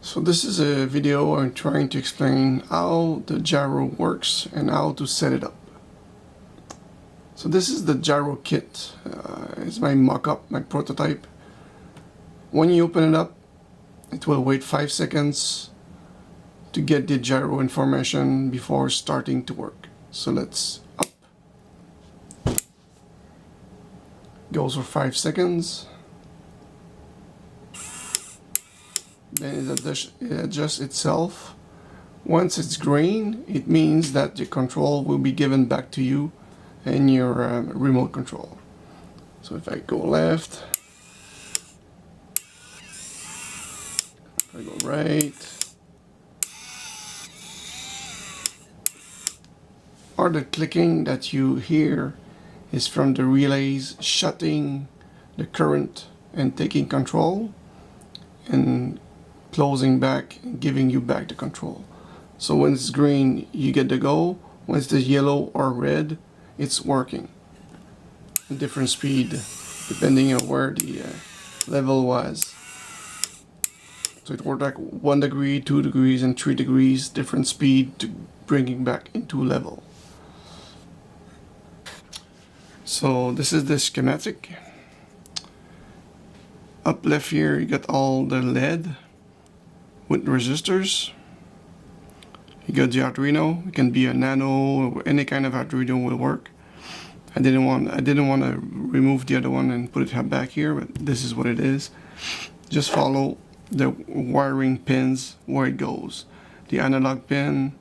So this is a video I'm trying to explain how the gyro works and how to set it up. So this is the gyro kit. It's my mock-up, my prototype. When you open it up, it will wait 5 seconds to get the gyro information before starting to work. So let's up. Goes for 5 seconds. Then it adjusts itself. Once it's green, it means that the control will be given back to you and your remote control. So if I go left, if I go right, or the clicking that you hear is from the relays shutting the current and taking control and closing back and giving you back the control. So when it's green, you get the go. When it's the yellow or red, it's working. A different speed depending on where the level was. So it worked like 1 degree, 2 degrees, and 3 degrees, different speed to bring it back into level. So this is the schematic. Up left here, you got all the LED with resistors. You got the arduino. It can be a nano or any kind of arduino will work. I didn't want to remove the other one and put it back here, but this is what it is. Just follow the wiring pins where it goes. The analog pin,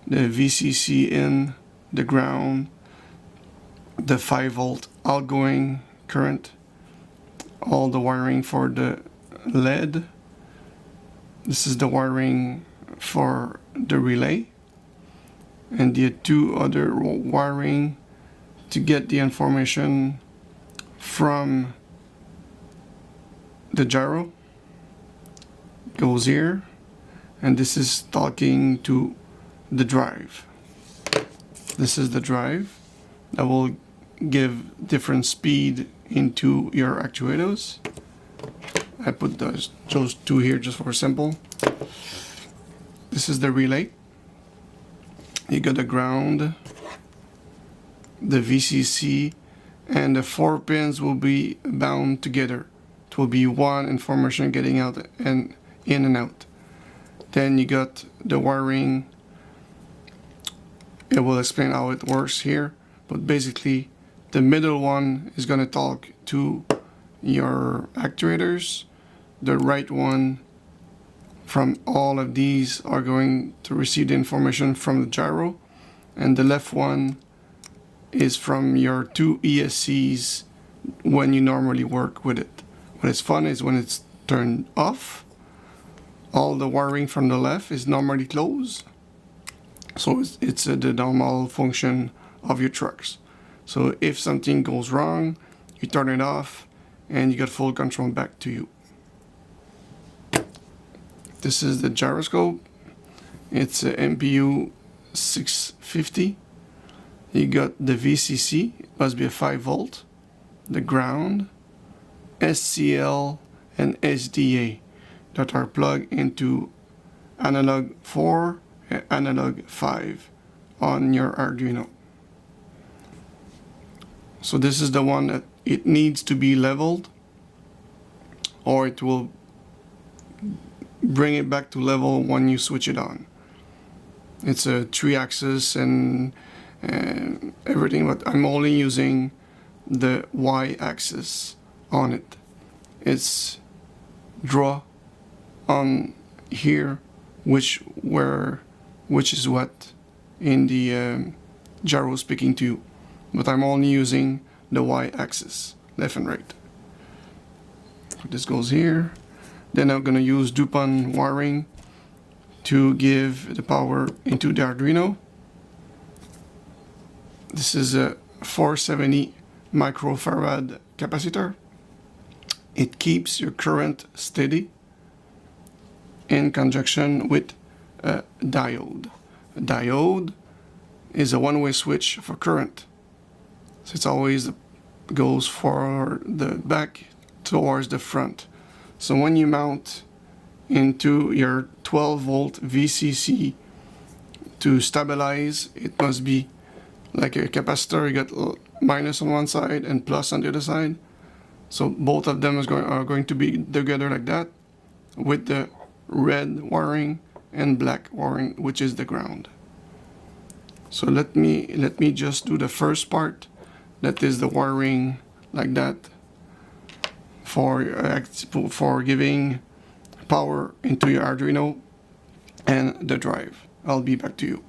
the VCC in, the ground, the 5-volt outgoing current, all the wiring for the LED. This is the wiring for the relay, and the 2 other wiring to get the information from the gyro goes here, and this is talking to the drive. This is the drive that will give different speed into your actuators. I put those 2 here just for simple. This is the relay. You got the ground, the VCC, and the 4 pins will be bound together. It will be one information getting out and in and out. Then you got the wiring. It will explain how it works here, but basically the middle one is going to talk to your actuators. The right one from all of these are going to receive the information from the gyro, and the left one is from your 2 ESCs when you normally work with it. What is fun is when it's turned off, all the wiring from the left is normally closed. So it's the normal function of your trucks. So if something goes wrong, you turn it off and you get full control back to you. This is the gyroscope. It's a MPU 650. You got the VCC, it must be a 5-volt, the ground, SCL, and SDA that are plugged into analog 4 and analog 5 on your Arduino. So this is the one that it needs to be leveled, or it will bring it back to level when you switch it on. It's a 3-axis and everything, but I'm only using the Y-axis on it. It's draw on here which is what in the gyro speaking to you, but I'm only using the Y-axis, left and right. This goes here. Then I'm going to use DuPont wiring to give the power into the Arduino. This is a 470 microfarad capacitor. It keeps your current steady in conjunction with a diode. A diode is a one-way switch for current. So it's always goes for the back towards the front. So when you mount into your 12 volt VCC. To stabilize, it must be like a capacitor. You got minus on one side and plus on the other side. So both of them are going to be together like that, with the red wiring and black wiring, which is the ground. So let me just do the first part, that is the wiring like that, for giving power into your Arduino and the drive. I'll be back to you.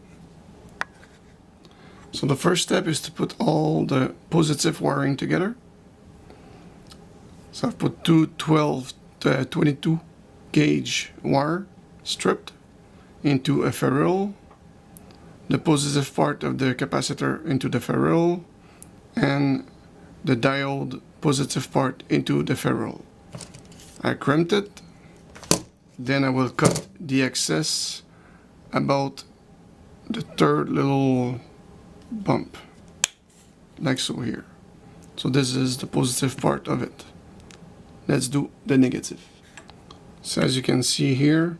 So the first step is to put all the positive wiring together. So I've put two 22 gauge wire stripped into a ferrule, the positive part of the capacitor into the ferrule, and the diode positive part into the ferrule. I crimped it, then I will cut the excess about the third little bump, like so here. So this is the positive part of it. Let's do the negative. So as you can see here,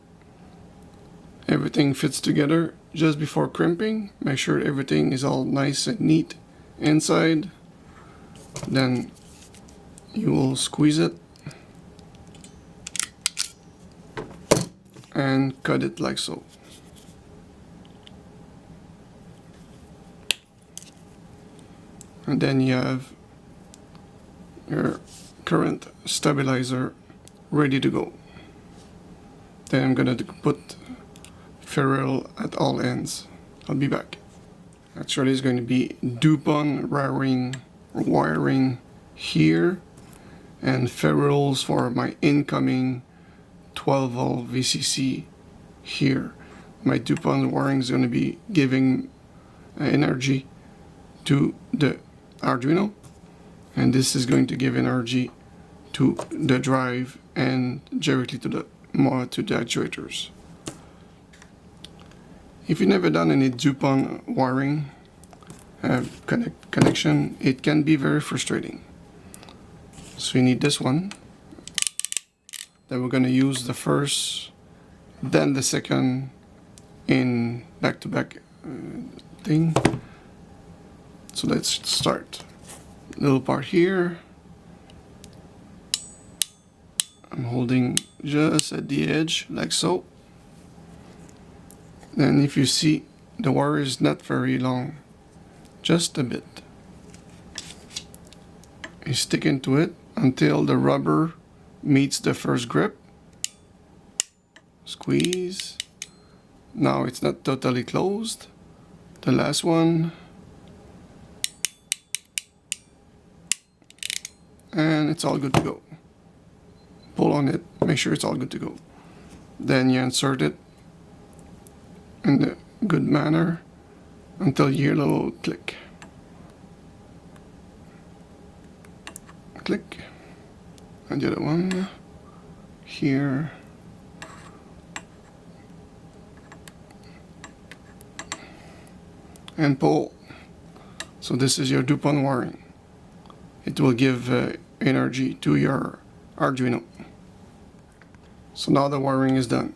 everything fits together just before crimping. Make sure everything is all nice and neat inside. Then you will squeeze it and cut it like so. And then you have your current stabilizer ready to go. Then I'm gonna put ferrule at all ends. I'll be back. Actually, it's going to be DuPont wiring here, and ferrules for my incoming 12 volt VCC here. My DuPont wiring is going to be giving energy to the Arduino, and this is going to give energy to the drive and directly to the actuators. If you've never done any DuPont wiring connection, it can be very frustrating. So you need this one. Then we're going to use the first, then the second in back-to-back thing. So let's start. Little part here. I'm holding just at the edge, like so. Then if you see, the wire is not very long, just a bit. You stick into it until the rubber meets the first grip. Squeeze. Now it's not totally closed. The last one. And it's all good to go. Pull on it, make sure it's all good to go. Then you insert it in the good manner until you hear a little click. Click. And the other one here. And pull. So this is your DuPont wiring. It will give energy to your Arduino. So now the wiring is done.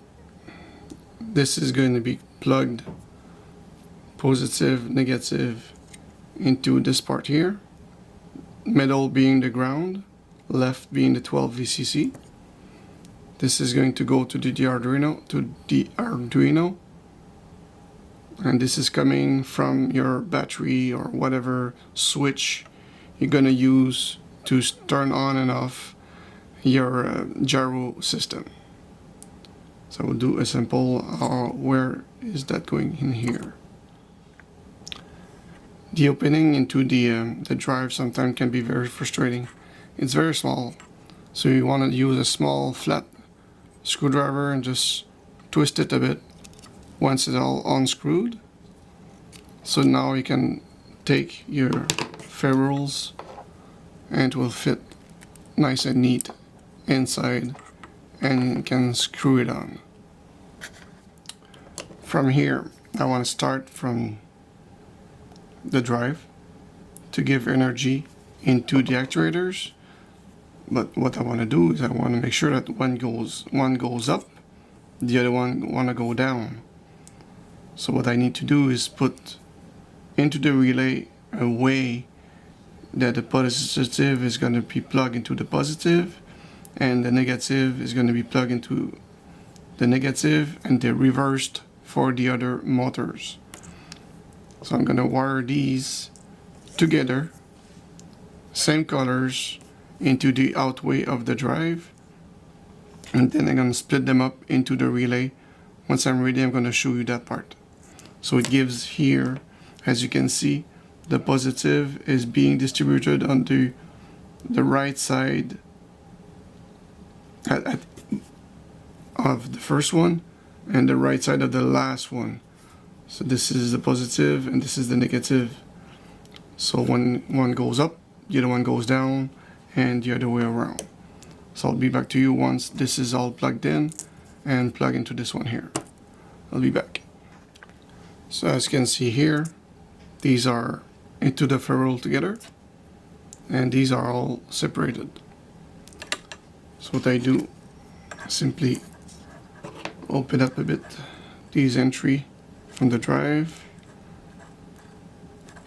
This is going to be plugged positive, negative into this part here. Middle being the ground, left being the 12 VCC. This is going to go to the Arduino, and this is coming from your battery or whatever switch you're gonna use to turn on and off your gyro system. So we'll do a simple, where is that going in here? The opening into the drive sometimes can be very frustrating. It's very small, so you want to use a small flat screwdriver and just twist it a bit once it's all unscrewed. So now you can take your ferrules and it will fit nice and neat inside, and you can screw it on. From here, I want to start from the drive to give energy into the actuators. But what I want to do is I want to make sure that one goes up the other one want to go down. So what I need to do is put into the relay a way that the positive is going to be plugged into the positive, and the negative is going to be plugged into the negative, and they're reversed for the other motors. So I'm going to wire these together, same colors, into the outway of the drive, and then I'm going to split them up into the relay. Once I'm ready, I'm going to show you that part. So it gives here, as you can see, the positive is being distributed onto the right side of the first one and the right side of the last one. So this is the positive and this is the negative. So when one goes up, the other one goes down, and the other way around. So I'll be back to you once this is all plugged in and plug into this one here. I'll be back. So as you can see here, these are into the ferrule together, and these are all separated. So what I do, simply open up a bit these entry from the drive.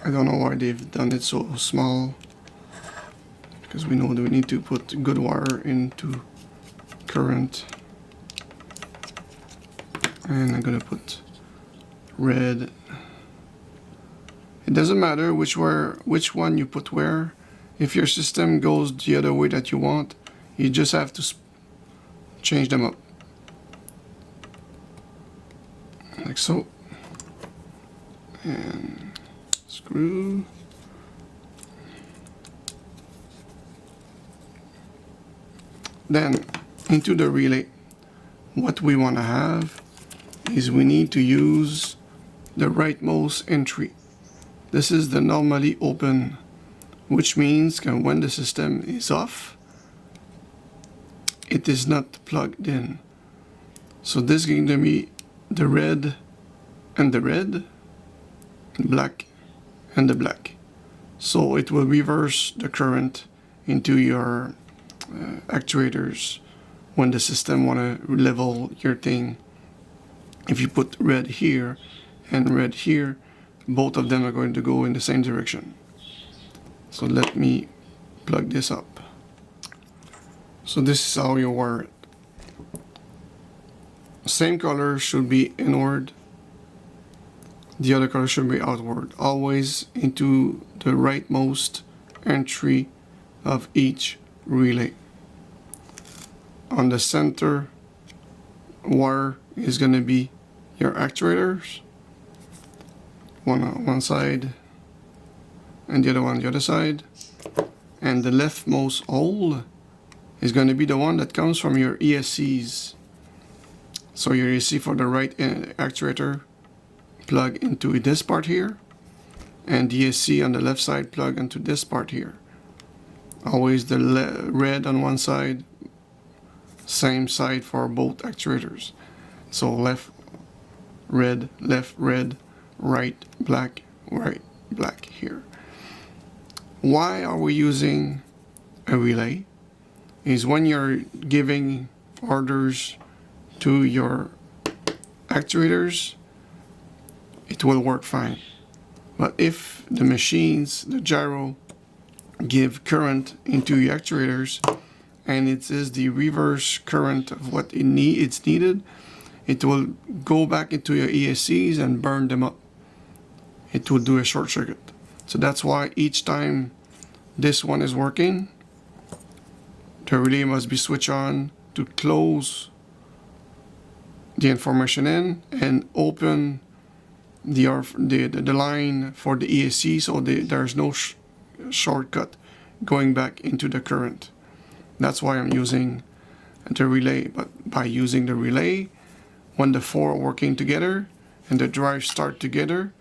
I don't know why they've done it so small, because we know that we need to put good wire into current. And I'm gonna put red. It doesn't matter which one you put where. If your system goes the other way that you want, you just have to change them up, like so, and screw. Then into the relay, what we want to have is we need to use the rightmost entry. This is the normally open, which means that when the system is off, it is not plugged in. So this is going to be the red and the red, black and the black. So it will reverse the current into your actuators when the system want to level your thing. If you put red here and red here, both of them are going to go in the same direction. So let me plug this up. So this is how you wire it. Same color should be inward, the other color should be outward, always into the rightmost entry of each relay. On the center wire is going to be your actuators, one on one side and the other one on the other side, and the leftmost hole is going to be the one that comes from your ESCs. So your ESC for the right actuator plug into this part here, and the ESC on the left side plug into this part here. Always the red on one side, same side for both actuators. So left red, right black here. Why are we using a relay? Is when you're giving orders to your actuators, it will work fine. But if the machines, the gyro, give current into your actuators, and it is the reverse current of what it's needed, it will go back into your ESCs and burn them up. It will do a short circuit. So that's why each time this one is working, the relay must be switched on to close the information in and open the line for the ESC, so there's no shortcut going back into the current. That's why I'm using the relay. But by using the relay, when the four are working together and the drives start together,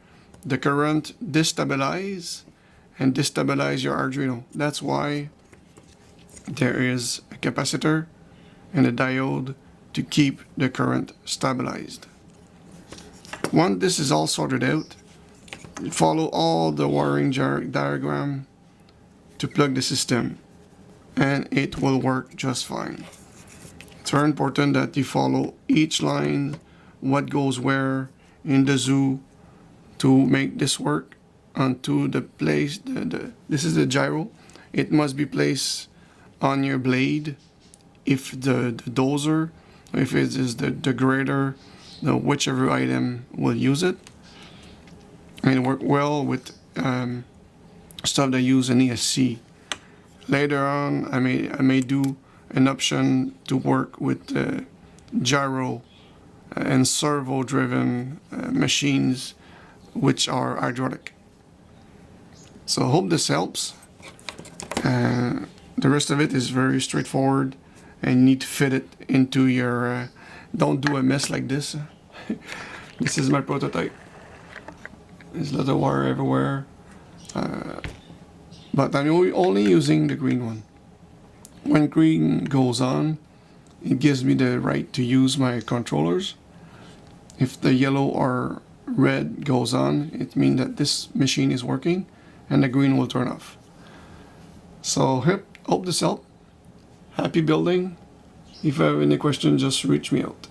the current destabilize your Arduino. That's why there is a capacitor and a diode to keep the current stabilized. Once this is all sorted out, follow all the wiring diagram to plug the system, and it will work just fine. It's very important that you follow each line, what goes where in the zoo to make this work onto the place. This is the gyro. It must be placed on your blade. If the dozer, if it is the grader, whichever item will use it. And it work well with stuff that use an ESC. Later on, I may do an option to work with gyro and servo-driven machines, which are hydraulic. So I hope this helps. The rest of it is very straightforward, and you need to fit it into your. Don't do a mess like this. This is my prototype. There's a lot of wire everywhere, but I'm only using the green one. When green goes on, it gives me the right to use my controllers. If the yellow or red goes on, it means that this machine is working, and the green will turn off. So hope this helped. Happy building. If you have any questions, just reach me out.